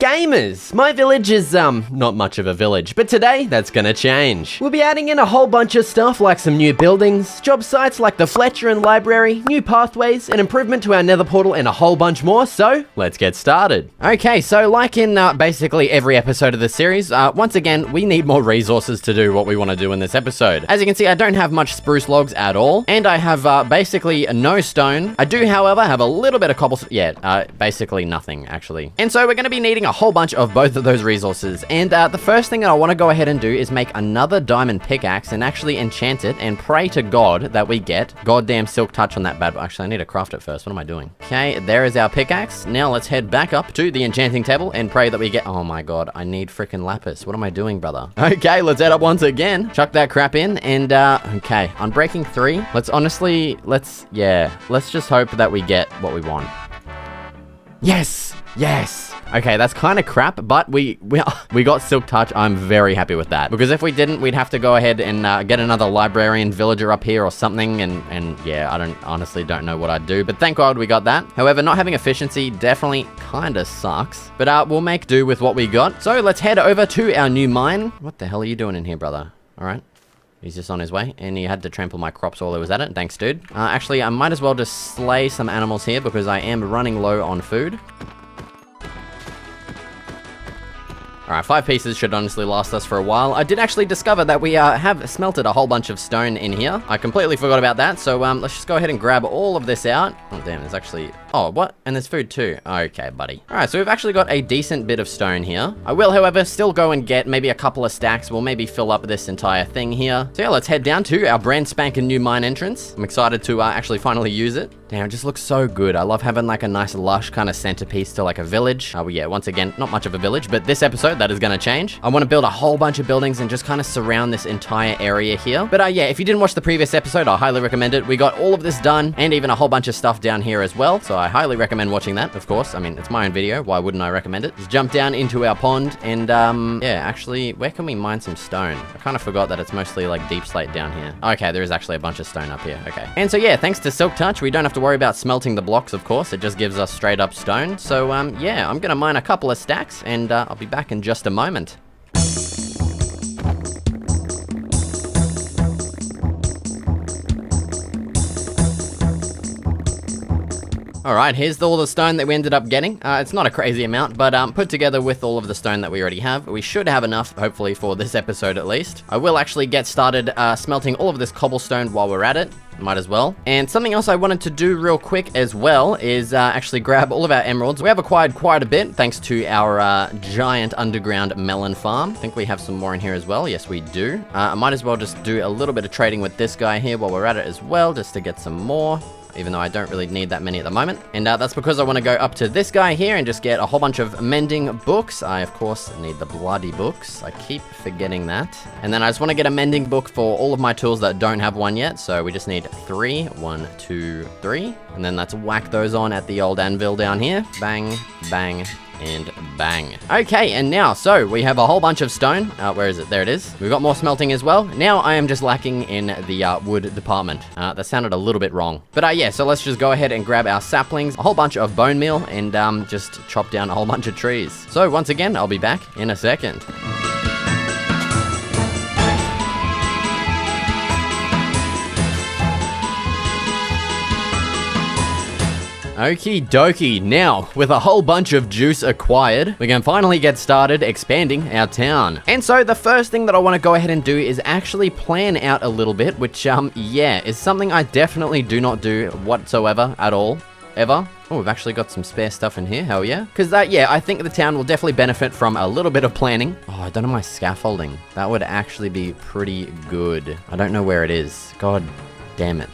Gamers! My village is, not much of a village, but today, that's gonna change. We'll be adding in a whole bunch of stuff like some new buildings, job sites like the Fletcher and Library, new pathways, an improvement to our nether portal, and a whole bunch more, so let's get started. Okay, so like in basically every episode of the series, once again, we need more resources to do what we want to do in this episode. As you can see, I don't have much spruce logs at all, and I have basically no stone. I do, however, have a little bit of cobblestone. Basically nothing, actually. And so we're gonna be needing a whole bunch of both of those resources, and the first thing that I want to go ahead and do is make another diamond pickaxe and actually enchant it and pray to God that we get goddamn silk touch on that bad boy. Actually, I need to craft it first. What am I doing? Okay, there is our pickaxe. Now let's head back up to the enchanting table and pray that we get... Oh my God, I need freaking lapis. What am I doing, brother? Okay, let's head up once again. Chuck that crap in, and okay, on breaking 3, let's just hope that we get what we want. Yes! Yes! Okay, that's kind of crap, but we got silk touch. I'm very happy with that, because if we didn't, we'd have to go ahead and get another librarian villager up here or something, and yeah, I honestly don't know what I'd do, but thank God we got that. However, not having efficiency definitely kind of sucks, but we'll make do with what we got. So let's head over to our new mine. What the hell are you doing in here, brother? All right. He's just on his way, and he had to trample my crops while he was at it. Thanks, dude. Actually, I might as well just slay some animals here, because I am running low on food. Alright, 5 pieces should honestly last us for a while. I did actually discover that we have smelted a whole bunch of stone in here. I completely forgot about that, so let's just go ahead and grab all of this out. Oh, damn, there's actually... Oh, what? And there's food too. Okay, buddy. Alright, so we've actually got a decent bit of stone here. I will, however, still go and get maybe a couple of stacks. We'll maybe fill up this entire thing here. So yeah, let's head down to our brand spanking new mine entrance. I'm excited to actually finally use it. Damn, it just looks so good. I love having like a nice lush kind of centerpiece to like a village. Well, yeah, once again, not much of a village, but this episode, that is going to change. I want to build a whole bunch of buildings and just kind of surround this entire area here. But yeah, if you didn't watch the previous episode, I highly recommend it. We got all of this done and even a whole bunch of stuff down here as well. So I highly recommend watching that, of course. I mean, it's my own video. Why wouldn't I recommend it? Just jump down into our pond and yeah, actually, where can we mine some stone? I kind of forgot that it's mostly like deep slate down here. Okay, there is actually a bunch of stone up here. Okay. And so yeah, thanks to Silk Touch, we don't have to worry about smelting the blocks, of course. It just gives us straight up stone. So yeah, I'm gonna mine a couple of stacks and I'll be back in just a moment. Alright, here's all the stone that we ended up getting. It's not a crazy amount, but put together with all of the stone that we already have, we should have enough, hopefully, for this episode at least. I will actually get started smelting all of this cobblestone while we're at it. Might as well. And something else I wanted to do real quick as well is actually grab all of our emeralds. We have acquired quite a bit thanks to our giant underground melon farm. I think we have some more in here as well. Yes, we do. I might as well just do a little bit of trading with this guy here while we're at it as well, just to get some more. Even though I don't really need that many at the moment. And that's because I want to go up to this guy here and just get a whole bunch of mending books. I, of course, need the bloody books. I keep forgetting that. And then I just want to get a mending book for all of my tools that don't have one yet. So we just need 3. 1, 2, 3. And then let's whack those on at the old anvil down here. Bang, bang, and bang. Okay, and now, so we have a whole bunch of stone. Where is it? There it is. We've got more smelting as well. Now I am just lacking in the wood department. That sounded a little bit wrong. But yeah, so let's just go ahead and grab our saplings, a whole bunch of bone meal, and just chop down a whole bunch of trees. So once again, I'll be back in a second. Okie dokie, now, with a whole bunch of juice acquired, we can finally get started expanding our town. And so the first thing that I want to go ahead and do is actually plan out a little bit, which, yeah, is something I definitely do not do whatsoever at all, ever. Oh, we've actually got some spare stuff in here, hell yeah. Because yeah, I think the town will definitely benefit from a little bit of planning. Oh, I don't know my scaffolding. That would actually be pretty good. I don't know where it is. God damn it.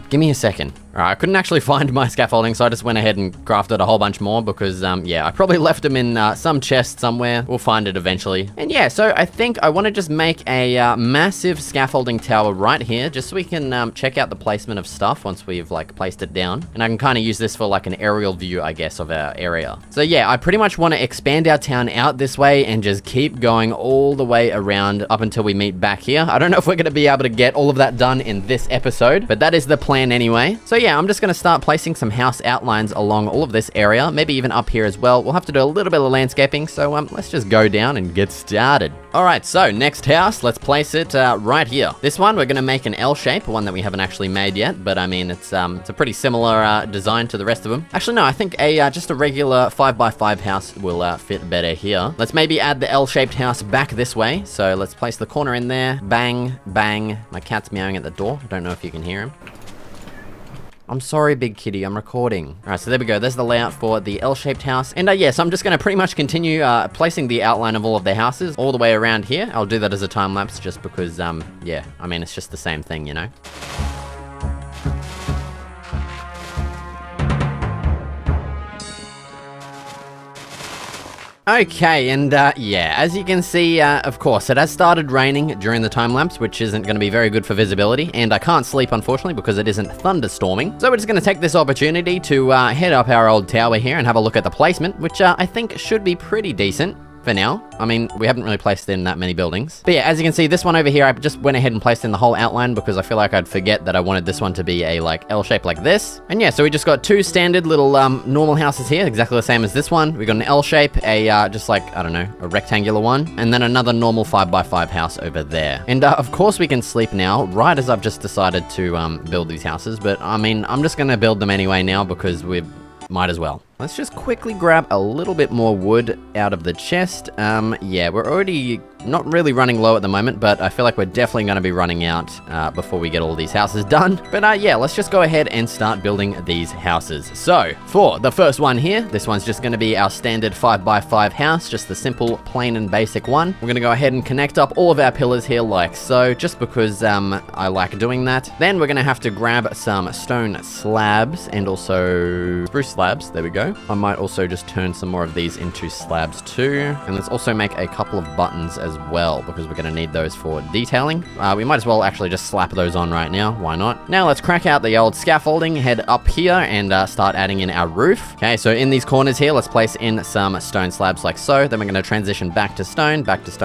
Give me a second. Alright, I couldn't actually find my scaffolding, so I just went ahead and crafted a whole bunch more because, yeah, I probably left them in some chest somewhere. We'll find it eventually. And yeah, so I think I want to just make a massive scaffolding tower right here, just so we can check out the placement of stuff once we've, like, placed it down. And I can kind of use this for, like, an aerial view, I guess, of our area. So yeah, I pretty much want to expand our town out this way and just keep going all the way around up until we meet back here. I don't know if we're going to be able to get all of that done in this episode, but that is the plan anyway. So yeah, I'm just going to start placing some house outlines along all of this area, maybe even up here as well. We'll have to do a little bit of landscaping, so let's just go down and get started. Alright, so next house, let's place it right here. This one, we're going to make an L shape, one that we haven't actually made yet, but I mean, it's a pretty similar design to the rest of them. Actually, no, I think just a regular 5x5 house will fit better here. Let's maybe add the L-shaped house back this way. So let's place the corner in there. Bang, bang. My cat's meowing at the door. I don't know if you can hear him. I'm sorry, big kitty, I'm recording. All right, so there we go. There's the layout for the L-shaped house. And yeah, so I'm just gonna pretty much continue placing the outline of all of the houses all the way around here. I'll do that as a time lapse just because, yeah, I mean, it's just the same thing, you know? Okay, and yeah, as you can see, of course, it has started raining during the time lapse, which isn't going to be very good for visibility, and I can't sleep, unfortunately, because it isn't thunderstorming. So we're just going to take this opportunity to head up our old tower here and have a look at the placement, which I think should be pretty decent. For now. I mean, we haven't really placed in that many buildings. But yeah, as you can see, this one over here, I just went ahead and placed in the whole outline because I feel like I'd forget that I wanted this one to be a, like, L shape like this. And yeah, so we just got two standard little, normal houses here, exactly the same as this one. We got an L shape, a, just like, I don't know, a rectangular one, and then another normal 5x5 house over there. And, of course we can sleep now, right as I've just decided to, build these houses. But, I mean, I'm just gonna build them anyway now because we might as well. Let's just quickly grab a little bit more wood out of the chest. Yeah, we're already not really running low at the moment, but I feel like we're definitely going to be running out before we get all these houses done. But yeah, let's just go ahead and start building these houses. So, for the first one here, this one's just going to be our standard 5x5 house, just the simple, plain and basic one. We're going to go ahead and connect up all of our pillars here like so, just because I like doing that. Then we're going to have to grab some stone slabs and also spruce slabs. There we go. I might also just turn some more of these into slabs too. And let's also make a couple of buttons as well, because we're going to need those for detailing. We might as well actually just slap those on right now. Why not? Now let's crack out the old scaffolding, head up here and start adding in our roof. Okay, so in these corners here, let's place in some stone slabs like so. Then we're going to transition back to stone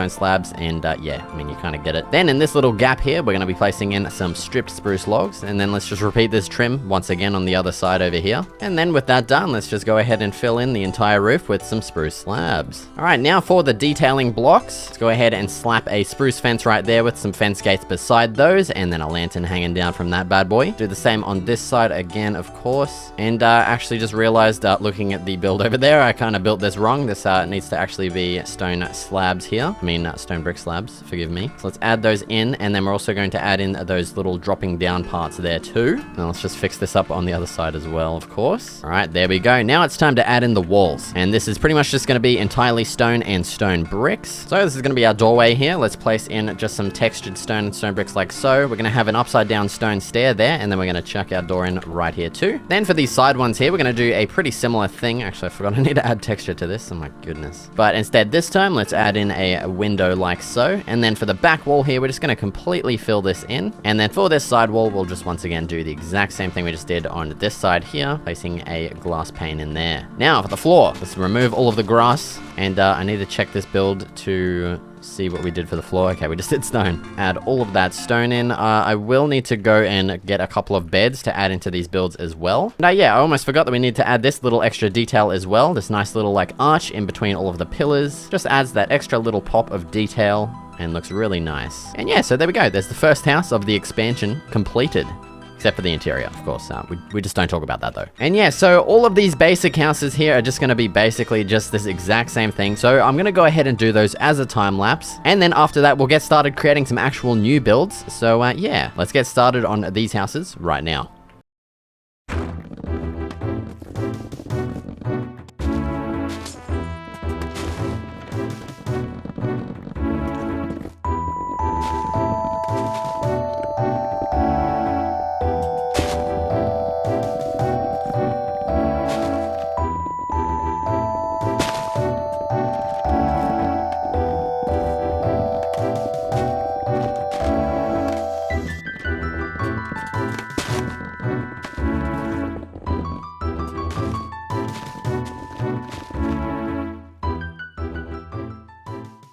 slabs, and yeah, I mean, you kind of get it. Then in this little gap here, we're going to be placing in some stripped spruce logs, and then let's just repeat this trim once again on the other side over here. And then with that done, let's just go ahead and fill in the entire roof with some spruce slabs. All right, now for the detailing blocks, let's go ahead and slap a spruce fence right there with some fence gates beside those, and then a lantern hanging down from that bad boy. Do the same on this side again, of course. And actually just realized, looking at the build over there, I kind of built this wrong. This needs to actually be stone slabs here. I mean, stone brick slabs, forgive me. So let's add those in, and then we're also going to add in those little dropping down parts there too. Now let's just fix this up on the other side as well, of course. All right, there we go. Now it's time to add in the walls, and this is pretty much just going to be entirely stone and stone bricks. So this is going to be our doorway here. Let's place in just some textured stone and stone bricks like so. We're going to have an upside down stone stair there, and then we're going to chuck our door in right here too. Then for these side ones here, we're going to do a pretty similar thing. Actually, I forgot I need to add texture to this. Oh my goodness. But instead this time, let's add in a window like so. And then for the back wall here, we're just going to completely fill this in. And then for this side wall, we'll just once again do the exact same thing we just did on this side here, placing a glass pane in there. Now for the floor, let's remove all of the grass, and I need to check this build to see what we did for the floor. Okay, we just did stone. Add all of that stone in. I will need to go and get a couple of beds to add into these builds as well. And yeah, I almost forgot that we need to add this little extra detail as well. This nice little like arch in between all of the pillars. Just adds that extra little pop of detail and looks really nice. And yeah, so there we go. There's the first house of the expansion completed. Except for the interior, of course. We just don't talk about that, though. And yeah, so all of these basic houses here are just going to be basically just this exact same thing. So I'm going to go ahead and do those as a time lapse. And then after that, we'll get started creating some actual new builds. So yeah, let's get started on these houses right now.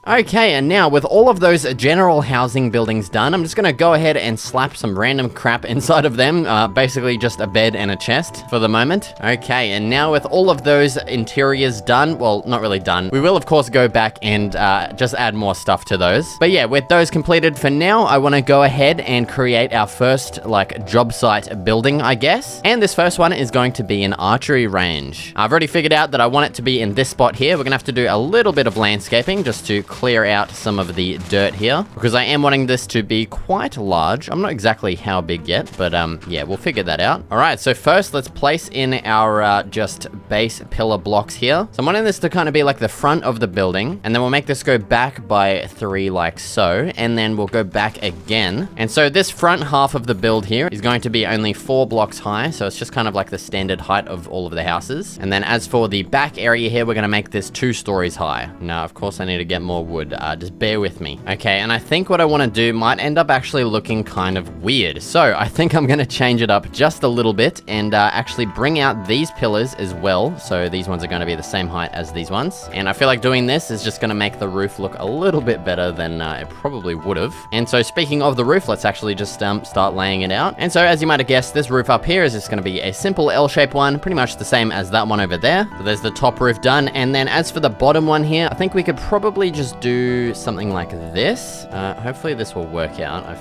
Okay, and now with all of those general housing buildings done, I'm just gonna go ahead and slap some random crap inside of them, basically just a bed and a chest for the moment. Okay, and now with all of those interiors done, well, not really done, we will of course go back and just add more stuff to those. But yeah, with those completed for now, I wanna go ahead and create our first, like, job site building, I guess. And this first one is going to be an archery range. I've already figured out that I want it to be in this spot here. We're gonna have to do a little bit of landscaping just to clear out some of the dirt here, because I am wanting this to be quite large. I'm not exactly how big yet, but yeah, we'll figure that out. All right, so first let's place in our just base pillar blocks here. So I'm wanting this to kind of be like the front of the building, and then we'll make this go back by 3 like so, and then we'll go back again. And so this front half of the build here is going to be only 4 blocks high, so it's just kind of like the standard height of all of the houses. And then as for the back area here, we're gonna make this 2 stories high. Now, of course, I need to get more wood. Just bear with me. Okay, and I think what I want to do might end up actually looking kind of weird. So I think I'm going to change it up just a little bit and actually bring out these pillars as well. So these ones are going to be the same height as these ones. And I feel like doing this is just going to make the roof look a little bit better than it probably would have. And so speaking of the roof, let's actually just start laying it out. And so as you might have guessed, this roof up here is just going to be a simple L-shaped one, pretty much the same as that one over there. So there's the top roof done. And then as for the bottom one here, I think we could probably just do something like this. Hopefully this will work out. I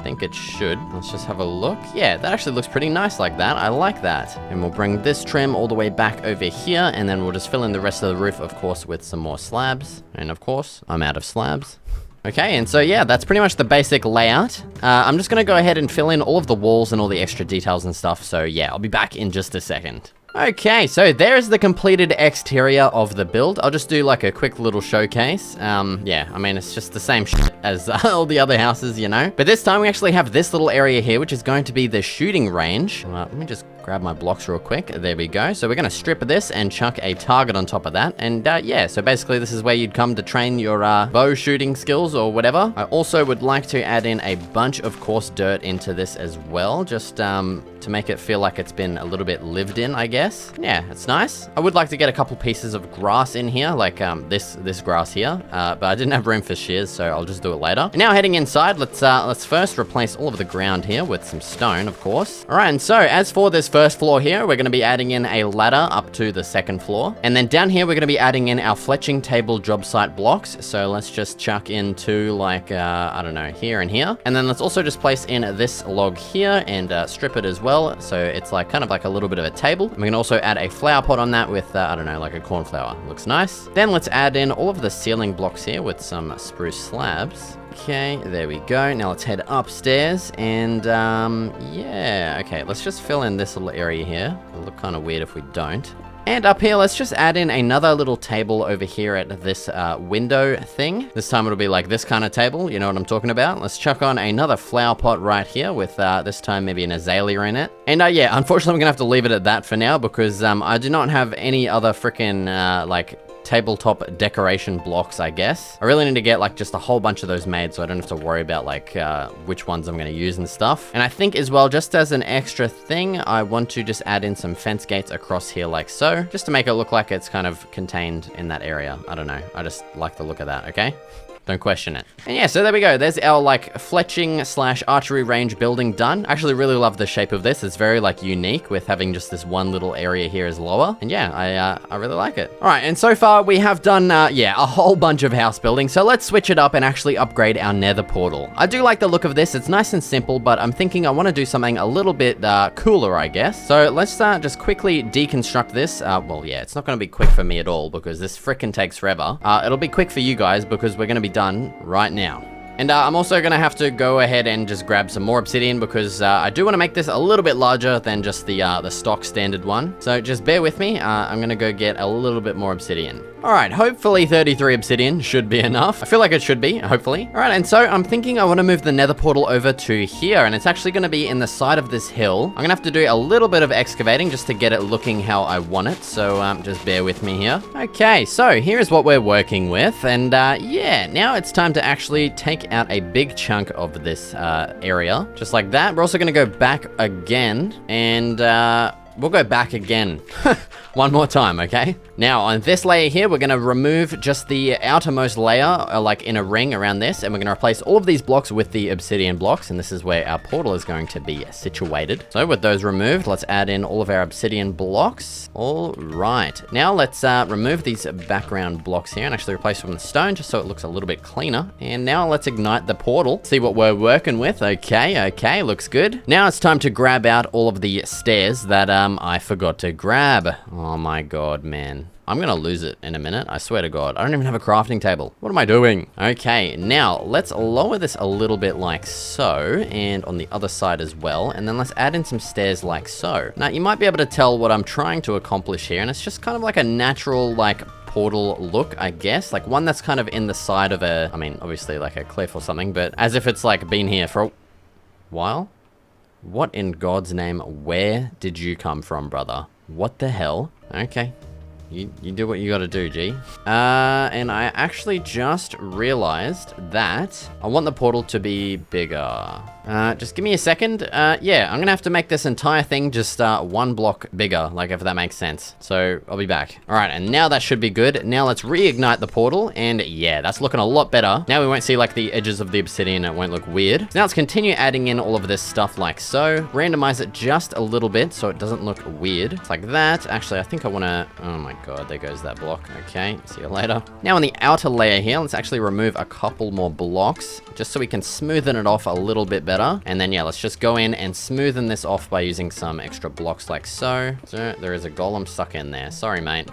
think it should. Let's just have a look. Yeah, that actually looks pretty nice like that. I like that. And we'll bring this trim all the way back over here, and then we'll just fill in the rest of the roof, of course, with some more slabs. And of course, I'm out of slabs. Okay, and so yeah, that's pretty much the basic layout. I'm just gonna go ahead and fill in all of the walls and all the extra details and stuff. So yeah, I'll be back in just a second. Okay, so there's the completed exterior of the build. I'll just do like a quick little showcase. Yeah, I mean, it's just the same shit as all the other houses, you know? But this time we actually have this little area here, which is going to be the shooting range. Let me just grab my blocks real quick. There we go. So we're gonna strip this and chuck a target on top of that. And yeah, so basically this is where you'd come to train your bow shooting skills or whatever. I also would like to add in a bunch of coarse dirt into this as well, just to make it feel like it's been a little bit lived in, I guess. Yeah, it's nice. I would like to get a couple pieces of grass in here, like this grass here, but I didn't have room for shears, so I'll just do it later. And now heading inside, let's first replace all of the ground here with some stone, of course. All right, and so as for this first floor here, we're going to be adding in a ladder up to the second floor. And then down here, we're going to be adding in our fletching table job site blocks. So let's just chuck in 2, like, I don't know, here and here. And then let's also just place in this log here and strip it as well. So it's like kind of like a little bit of a table. And we can also add a flower pot on that with, I don't know, like a cornflower. Looks nice. Then let's add in all of the ceiling blocks here with some spruce slabs. Okay, there we go. Now let's head upstairs and yeah, okay, let's just fill in this little area here. It'll look kind of weird if we don't. And up here, let's just add in another little table over here at this window thing. This time it'll be like this kind of table, you know what I'm talking about. Let's chuck on another flower pot right here with this time maybe an azalea in it. And yeah, unfortunately I'm gonna have to leave it at that for now because I do not have any other freaking like tabletop decoration blocks, I guess. I really need to get like just a whole bunch of those made so I don't have to worry about like which ones I'm going to use and stuff. And I think as well, just as an extra thing, I want to just add in some fence gates across here like so, just to make it look like it's kind of contained in that area. I don't know. I just like the look of that, okay? Don't question it. And yeah, so there we go. There's our like fletching slash archery range building done. I actually really love the shape of this. It's very like unique with having just this one little area here as lower. And yeah, I really like it. All right, and so far we have done, yeah, a whole bunch of house building. So let's switch it up and actually upgrade our nether portal. I do like the look of this. It's nice and simple, but I'm thinking I want to do something a little bit cooler, I guess. So let's just quickly deconstruct this. Well, yeah, it's not going to be quick for me at all because this frickin' takes forever. It'll be quick for you guys because we're going to be done right now. And I'm also going to have to go ahead and just grab some more obsidian because I do want to make this a little bit larger than just the stock standard one. So just bear with me. I'm going to go get a little bit more obsidian. All right, hopefully 33 obsidian should be enough. I feel like it should be, hopefully. All right, and so I'm thinking I want to move the nether portal over to here, and it's actually going to be in the side of this hill. I'm going to have to do a little bit of excavating just to get it looking how I want it, so just bear with me here. Okay, so here's what we're working with, and yeah, now it's time to actually take out a big chunk of this area, just like that. We're also going to go back again, and we'll go back again. One more time, okay? Now, on this layer here, we're gonna remove just the outermost layer, like in a ring around this, and we're gonna replace all of these blocks with the obsidian blocks, and this is where our portal is going to be situated. So with those removed, let's add in all of our obsidian blocks. All right. Now let's remove these background blocks here and actually replace them with stone, just so it looks a little bit cleaner. And now let's ignite the portal, see what we're working with. Okay, looks good. Now it's time to grab out all of the stairs that I forgot to grab. Oh my god, man. I'm gonna lose it in a minute, I swear to god. I don't even have a crafting table. What am I doing? Okay, now let's lower this a little bit like so, and on the other side as well, and then let's add in some stairs like so. Now, you might be able to tell what I'm trying to accomplish here, and it's just kind of like a natural, like, portal look, I guess. Like one that's kind of in the side of a, I mean, obviously like a cliff or something, but as if it's like been here for a while. What in God's name, where did you come from, brother? What the hell? Okay. You do what you gotta do, G. And I actually just realized that I want the portal to be bigger. Just give me a second. Yeah, I'm gonna have to make this entire thing just one block bigger, like if that makes sense. So I'll be back. All right, and now that should be good. Now let's reignite the portal, and yeah, that's looking a lot better. Now we won't see like the edges of the obsidian, it won't look weird. So now let's continue adding in all of this stuff like so. Randomize it just a little bit so it doesn't look weird. It's like that. Actually, I think I wanna, oh my god, there goes that block. Okay, see you later. Now on the outer layer here, let's actually remove a couple more blocks just so we can smoothen it off a little bit better. And then yeah, let's just go in and smoothen this off by using some extra blocks like so. So there is a golem stuck in there. Sorry, mate.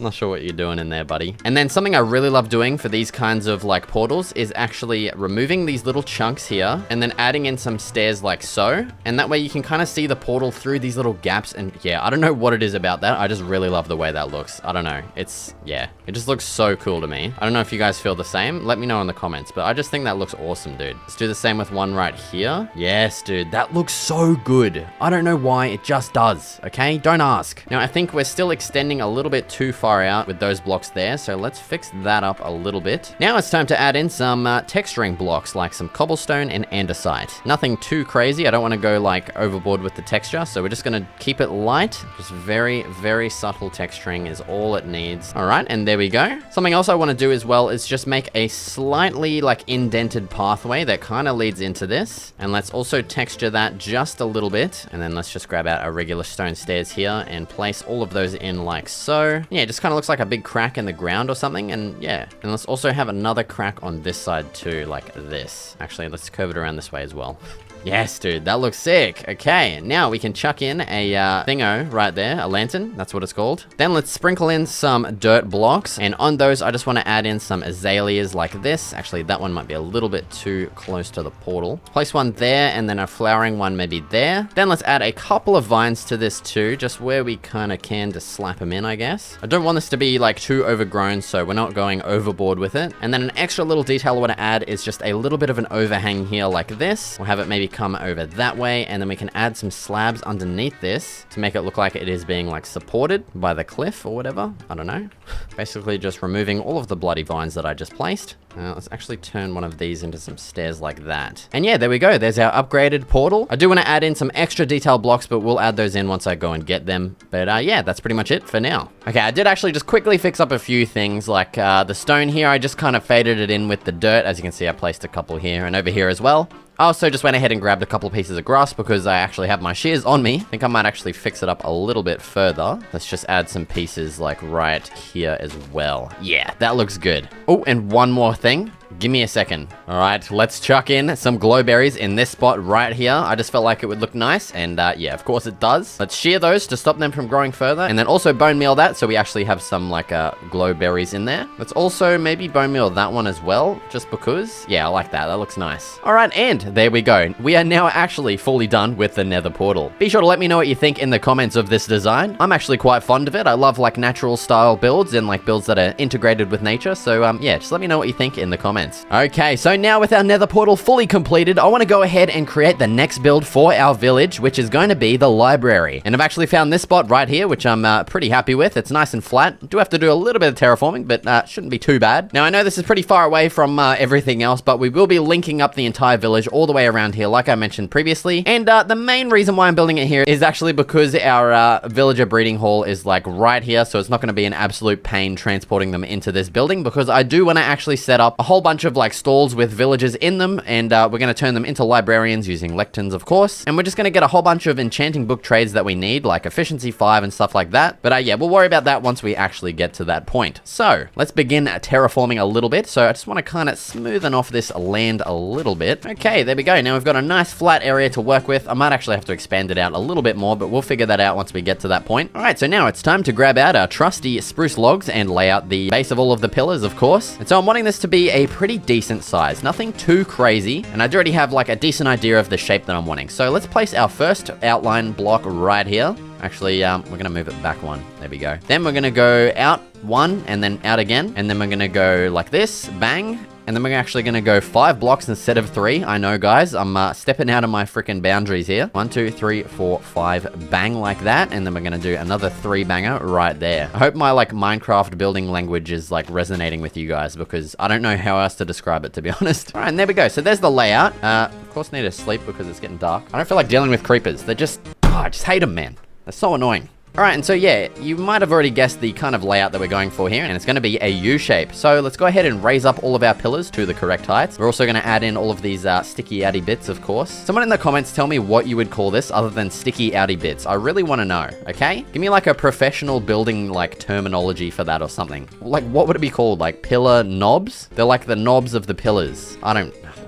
Not sure what you're doing in there, buddy. And then something I really love doing for these kinds of like portals is actually removing these little chunks here and then adding in some stairs like so. And that way you can kind of see the portal through these little gaps. And yeah, I don't know what it is about that. I just really love the way that looks. I don't know. It's, yeah, it just looks so cool to me. I don't know if you guys feel the same. Let me know in the comments, but I just think that looks awesome, dude. Let's do the same with one right here. Yes, dude, that looks so good. I don't know why, it just does, okay? Don't ask. Now, I think we're still extending a little bit too far out with those blocks there, so let's fix that up a little bit. Now it's time to add in some texturing blocks like some cobblestone and andesite. Nothing too crazy. I don't want to go like overboard with the texture, so we're just going to keep it light. Just very, very subtle texturing is all it needs. All right, and there we go. Something else I want to do as well is just make a slightly like indented pathway that kind of leads into this, and let's also texture that just a little bit, and then let's just grab out our regular stone stairs here and place all of those in like so. Yeah, it just kind of looks like a big crack in the ground or something, and yeah. And let's also have another crack on this side too, like this. Actually, let's curve it around this way as well. Yes, dude, that looks sick. Okay, now we can chuck in a thingo right there, a lantern, that's what it's called. Then let's sprinkle in some dirt blocks, and on those, I just want to add in some azaleas like this. Actually, that one might be a little bit too close to the portal. Place one there, and then a flowering one maybe there. Then let's add a couple of vines to this too, just where we kind of can to slap them in, I guess. I don't want this to be like too overgrown, so we're not going overboard with it. And then an extra little detail I want to add is just a little bit of an overhang here like this. We'll have it maybe come over that way, and then we can add some slabs underneath this to make it look like it is being like supported by the cliff or whatever. I don't know. Basically just removing all of the bloody vines that I just placed. Let's actually turn one of these into some stairs like that. And yeah, there we go. There's our upgraded portal. I do want to add in some extra detail blocks, but we'll add those in once I go and get them. But yeah, that's pretty much it for now. Okay, I did actually just quickly fix up a few things, like the stone here. I just kind of faded it in with the dirt. As you can see, I placed a couple here and over here as well. I also just went ahead and grabbed a couple pieces of grass because I actually have my shears on me. I think I might actually fix it up a little bit further. Let's just add some pieces like right here as well. Yeah, that looks good. Oh, and one more thing. Give me a second. All right, let's chuck in some glowberries in this spot right here. I just felt like it would look nice, and yeah, of course it does. Let's shear those to stop them from growing further, and then also bone meal that so we actually have some like glowberries in there. Let's also maybe bone meal that one as well, just because. Yeah, I like that. That looks nice. All right, and there we go. We are now actually fully done with the nether portal. Be sure to let me know what you think in the comments of this design. I'm actually quite fond of it. I love like natural style builds and like builds that are integrated with nature. So yeah, just let me know what you think in the comments. comments. Okay, so now with our nether portal fully completed, I want to go ahead and create the next build for our village, which is going to be the library. And I've actually found this spot right here, which I'm pretty happy with. It's nice and flat. Do have to do a little bit of terraforming, but shouldn't be too bad. Now, I know this is pretty far away from everything else, but we will be linking up the entire village all the way around here, like I mentioned previously. And the main reason why I'm building it here is actually because our villager breeding hall is like right here, so it's not going to be an absolute pain transporting them into this building, because I do want to actually set up a whole bunch of like stalls with villagers in them, and we're going to turn them into librarians using lectins, of course. And we're just going to get a whole bunch of enchanting book trades that we need, like efficiency 5 and stuff like that. But yeah, we'll worry about that once we actually get to that point. So let's begin terraforming a little bit. So I just want to kind of smoothen off this land a little bit. Okay, there we go. Now we've got a nice flat area to work with. I might actually have to expand it out a little bit more, but we'll figure that out once we get to that point. All right, so now it's time to grab out our trusty spruce logs and lay out the base of all of the pillars, of course. And so I'm wanting this to be a pretty decent size, nothing too crazy. And I already have like a decent idea of the shape that I'm wanting. So let's place our first outline block right here. Actually, we're going to move it back one. There we go. Then we're going to go out one and then out again. And then we're going to go like this, bang. And then we're actually going to go 5 blocks instead of 3. I know, guys, I'm stepping out of my freaking boundaries here. 1, 2, 3, 4, 5, bang like that. And then we're going to do another 3 banger right there. I hope my like Minecraft building language is like resonating with you guys, because I don't know how else to describe it, to be honest. All right, and there we go. So there's the layout. Of course, I need to sleep because it's getting dark. I don't feel like dealing with creepers. They're just, I just hate them, man. They're so annoying. All right, and so yeah, you might have already guessed the kind of layout that we're going for here, and it's going to be a U shape. So let's go ahead and raise up all of our pillars to the correct heights. We're also going to add in all of these sticky outy bits, of course. Someone in the comments tell me what you would call this other than sticky outy bits. I really want to know, okay? Give me like a professional building like terminology for that or something. Like, what would it be called? Like pillar knobs? They're like the knobs of the pillars.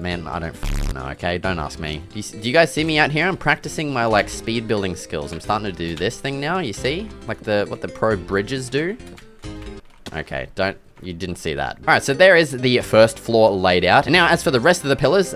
Man, I don't know, okay? Don't ask me. Do you guys see me out here? I'm practicing my, like, speed building skills. I'm starting to do this thing now, you see? Like what the pro bridges do. Okay, you didn't see that. All right, so there is the first floor laid out. And now, as for the rest of the pillars,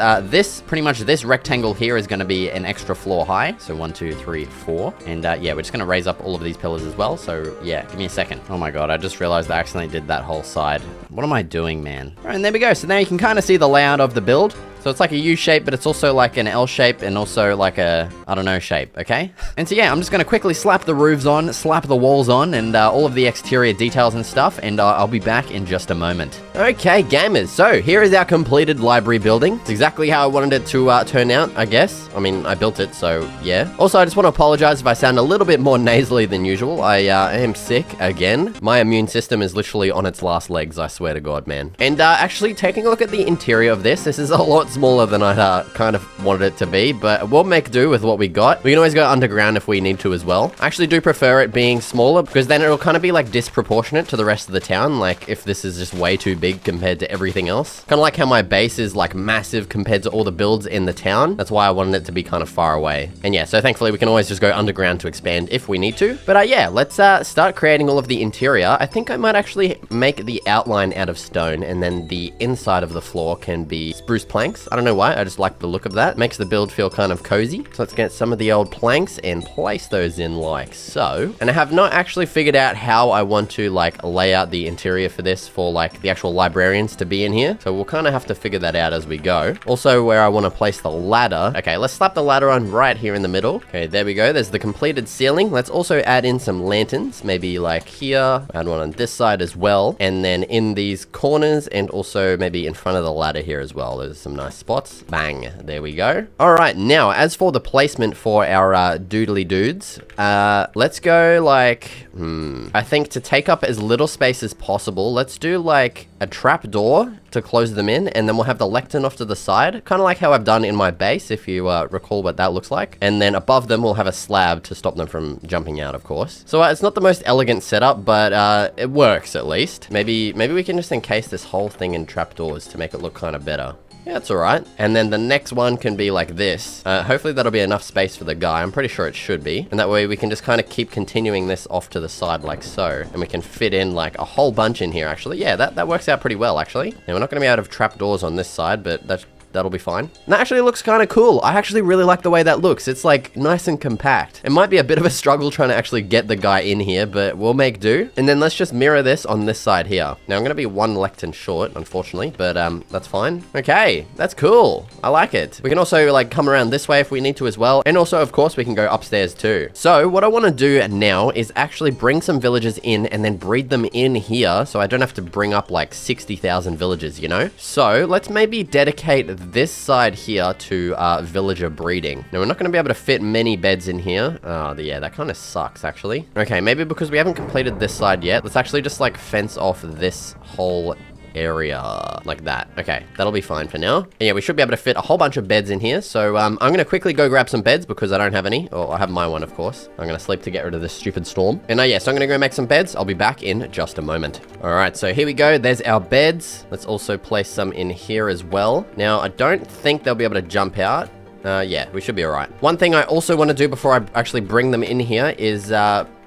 pretty much this rectangle here is going to be an extra floor high. So 1, 2, 3, 4. And yeah, we're just going to raise up all of these pillars as well. So yeah, give me a second. Oh my God, I just realized I accidentally did that whole side. What am I doing, man? All right, and there we go. So now you can kind of see the layout of the build. So it's like a U shape, but it's also like an L shape and also like a, I don't know, shape, okay? And so yeah, I'm just gonna quickly slap the roofs on, slap the walls on, and all of the exterior details and stuff, and I'll be back in just a moment. Okay, gamers, so here is our completed library building. It's exactly how I wanted it to turn out, I guess. I mean, I built it, so yeah. Also, I just want to apologize if I sound a little bit more nasally than usual. I am sick again. My immune system is literally on its last legs, I swear to God, man. And actually, taking a look at the interior of this is a lot smaller than I kind of wanted it to be, but we'll make do with what we got. We can always go underground if we need to as well. I actually do prefer it being smaller, because then it'll kind of be like disproportionate to the rest of the town, like if this is just way too big compared to everything else. Kind of like how my base is like massive compared to all the builds in the town. That's why I wanted it to be kind of far away. And yeah, so thankfully we can always just go underground to expand if we need to. But yeah, let's start creating all of the interior. I think I might actually make the outline out of stone, and then the inside of the floor can be spruce planks. I don't know why, I just like the look of that. Makes the build feel kind of cozy. So let's get some of the old planks and place those in like so. And I have not actually figured out how I want to like lay out the interior for this, for like the actual librarians to be in here. So we'll kind of have to figure that out as we go. Also, where I want to place the ladder. Okay, let's slap the ladder on right here in the middle. Okay, there we go. There's the completed ceiling. Let's also add in some lanterns, maybe like here. Add one on this side as well. And then in these corners, and also maybe in front of the ladder here as well. There's some nice spots. Bang, there we go. All right, now as for the placement for our doodly dudes, let's go like, I think to take up as little space as possible, let's do like a trap door to close them in, and then we'll have the lectern off to the side, kind of like how I've done in my base, if you recall what that looks like. And then above them we'll have a slab to stop them from jumping out, of course. So it's not the most elegant setup, but it works at least. Maybe we can just encase this whole thing in trapdoors to make it look kind of better. Yeah, it's all right. And then the next one can be like this. Hopefully that'll be enough space for the guy. I'm pretty sure it should be. And that way we can just kind of keep continuing this off to the side like so. And we can fit in like a whole bunch in here, actually. Yeah, that works out pretty well, actually. And we're not going to be able to have trapdoors on this side, but that's That'll be fine. And that actually looks kind of cool. I actually really like the way that looks. It's like nice and compact. It might be a bit of a struggle trying to actually get the guy in here, but we'll make do. And then let's just mirror this on this side here. Now I'm going to be 1 lectern short, unfortunately, but that's fine. Okay, that's cool. I like it. We can also like come around this way if we need to as well. And also, of course, we can go upstairs too. So what I want to do now is actually bring some villagers in and then breed them in here, so I don't have to bring up like 60,000 villagers, you know? So let's maybe dedicate this side here to villager breeding. Now we're not going to be able to fit many beds in here. Oh, yeah, that kind of sucks actually. Okay, maybe because we haven't completed this side yet, let's actually just like fence off this whole area like that. Okay, that'll be fine for now. And yeah, we should be able to fit a whole bunch of beds in here. So I'm gonna quickly go grab some beds because I don't have any. Or I have my one, of course. I'm gonna sleep to get rid of this stupid storm. And yeah, so I'm gonna go make some beds. I'll be back in just a moment. All right, so here we go. There's our beds. Let's also place some in here as well. Now, I don't think they'll be able to jump out. Yeah, we should be all right. One thing I also want to do before I actually bring them in here is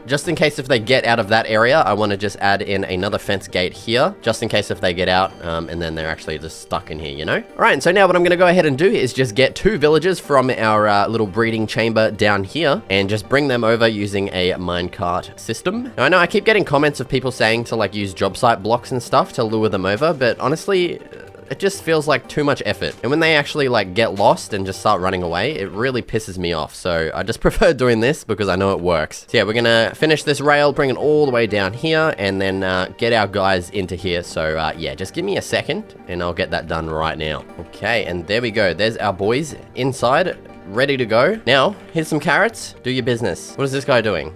just in case if they get out of that area, I want to just add in another fence gate here, just in case if they get out, and then they're actually just stuck in here, you know? All right, and so now what I'm going to go ahead and do is just get 2 villagers from our little breeding chamber down here, and just bring them over using a minecart system. Now, I know I keep getting comments of people saying to like use job site blocks and stuff to lure them over, but honestly, it just feels like too much effort. And when they actually like get lost and just start running away, it really pisses me off. So I just prefer doing this because I know it works. So yeah, we're gonna finish this rail, bring it all the way down here, and then get our guys into here. So yeah, just give me a second and I'll get that done right now. Okay, and there we go. There's our boys inside, ready to go. Now, here's some carrots. Do your business. What is this guy doing?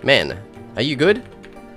Man, are you good?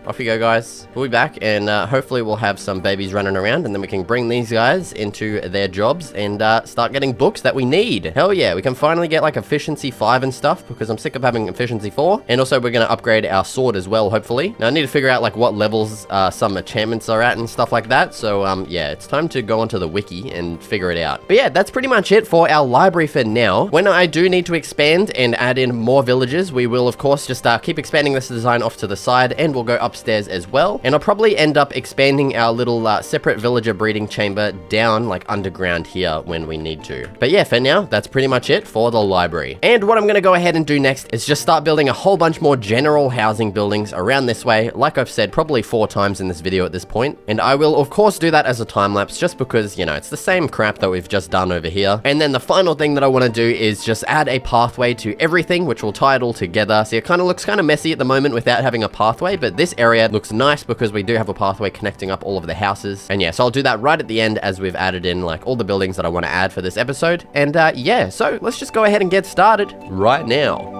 Off you go, guys. We'll be back, and hopefully we'll have some babies running around, and then we can bring these guys into their jobs and start getting books that we need. Hell yeah, we can finally get like efficiency 5 and stuff, because I'm sick of having efficiency 4. And also we're going to upgrade our sword as well, hopefully. Now I need to figure out like what levels some enchantments are at and stuff like that. So yeah, it's time to go onto the wiki and figure it out. But yeah, that's pretty much it for our library for now. When I do need to expand and add in more villages, we will of course just keep expanding this design off to the side, and we'll go upstairs as well. And I'll probably end up expanding our little separate villager breeding chamber down like underground here when we need to. But yeah, for now, that's pretty much it for the library. And what I'm going to go ahead and do next is just start building a whole bunch more general housing buildings around this way. Like I've said probably 4 times in this video at this point. And I will of course do that as a time lapse just because, you know, it's the same crap that we've just done over here. And then the final thing that I want to do is just add a pathway to everything, which will tie it all together. So it kind of looks kind of messy at the moment without having a pathway, but this area looks nice because we do have a pathway connecting up all of the houses. And yeah, so I'll do that right at the end as we've added in like all the buildings that I want to add for this episode. And yeah, so let's just go ahead and get started right now.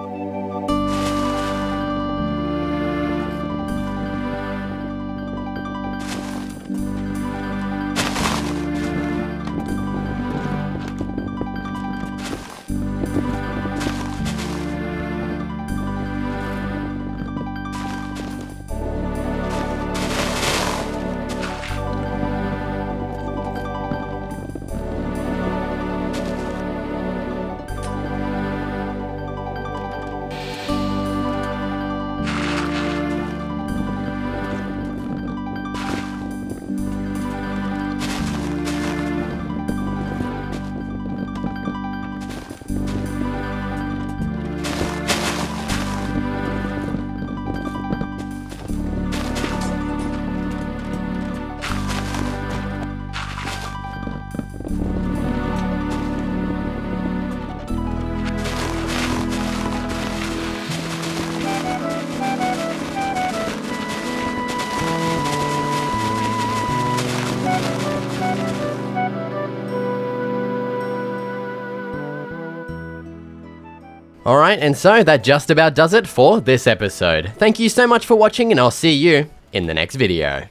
Alright, and so that just about does it for this episode. Thank you so much for watching, and I'll see you in the next video.